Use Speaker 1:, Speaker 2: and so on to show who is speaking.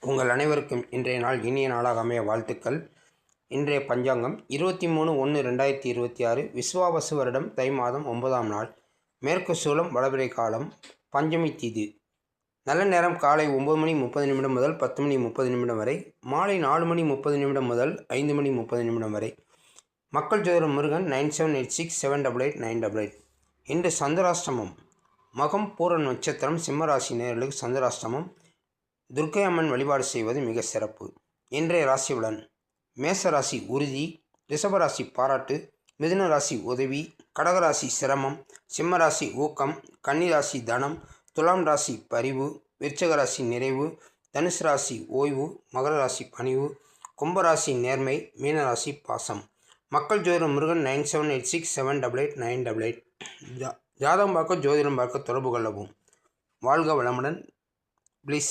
Speaker 1: உங்கள் அனைவருக்கும் இன்றைய நாள் இனிய நாளாக அமைய வாழ்த்துக்கள். இன்றைய பஞ்சாங்கம் 23/1/2026 விஸ்வாவசு வருடம் தை மாதம் 9ஆம் நாள். மேற்கு சூலம் வடபிறை காலம். பஞ்சமி திதி. நல்ல நேரம் காலை 9:30 முதல் 10:30 வரை, மாலை 4:30 முதல் 5:30 வரை. மக்கள் ஜோதிடர் முருகன் 9786788988. இன்று சந்திராஷ்டமம். மகம் பூர நட்சத்திரம். சிம்மராசி நேயர்களுக்கு சந்திராஷ்டமம். துர்க்கை அம்மன் வழிபாடு செய்வது மிக சிறப்பு. இன்றைய ராசி பலன். மேச ராசி உறுதி, ரிஷபராசி பாராட்டு, மிதுன ராசி உதவி, கடகராசி சிரமம், சிம்மராசி ஊக்கம், கன்னிராசி தனம், துலாம் ராசி பரிவு, விருச்சிக ராசி நிறைவு, தனுசு ராசி ஓய்வு, மகர ராசி பணிவு, கும்பராசி நேர்மை, மீனராசி பாசம். மக்கள் ஜோதிடர் முருகன் 9786788988. ஜாதகம் பார்க்க ஜோதிடம் பார்க்க தொடர்பு கொள்ளவும். வாழ்க வளமுடன். ப்ளீஸ்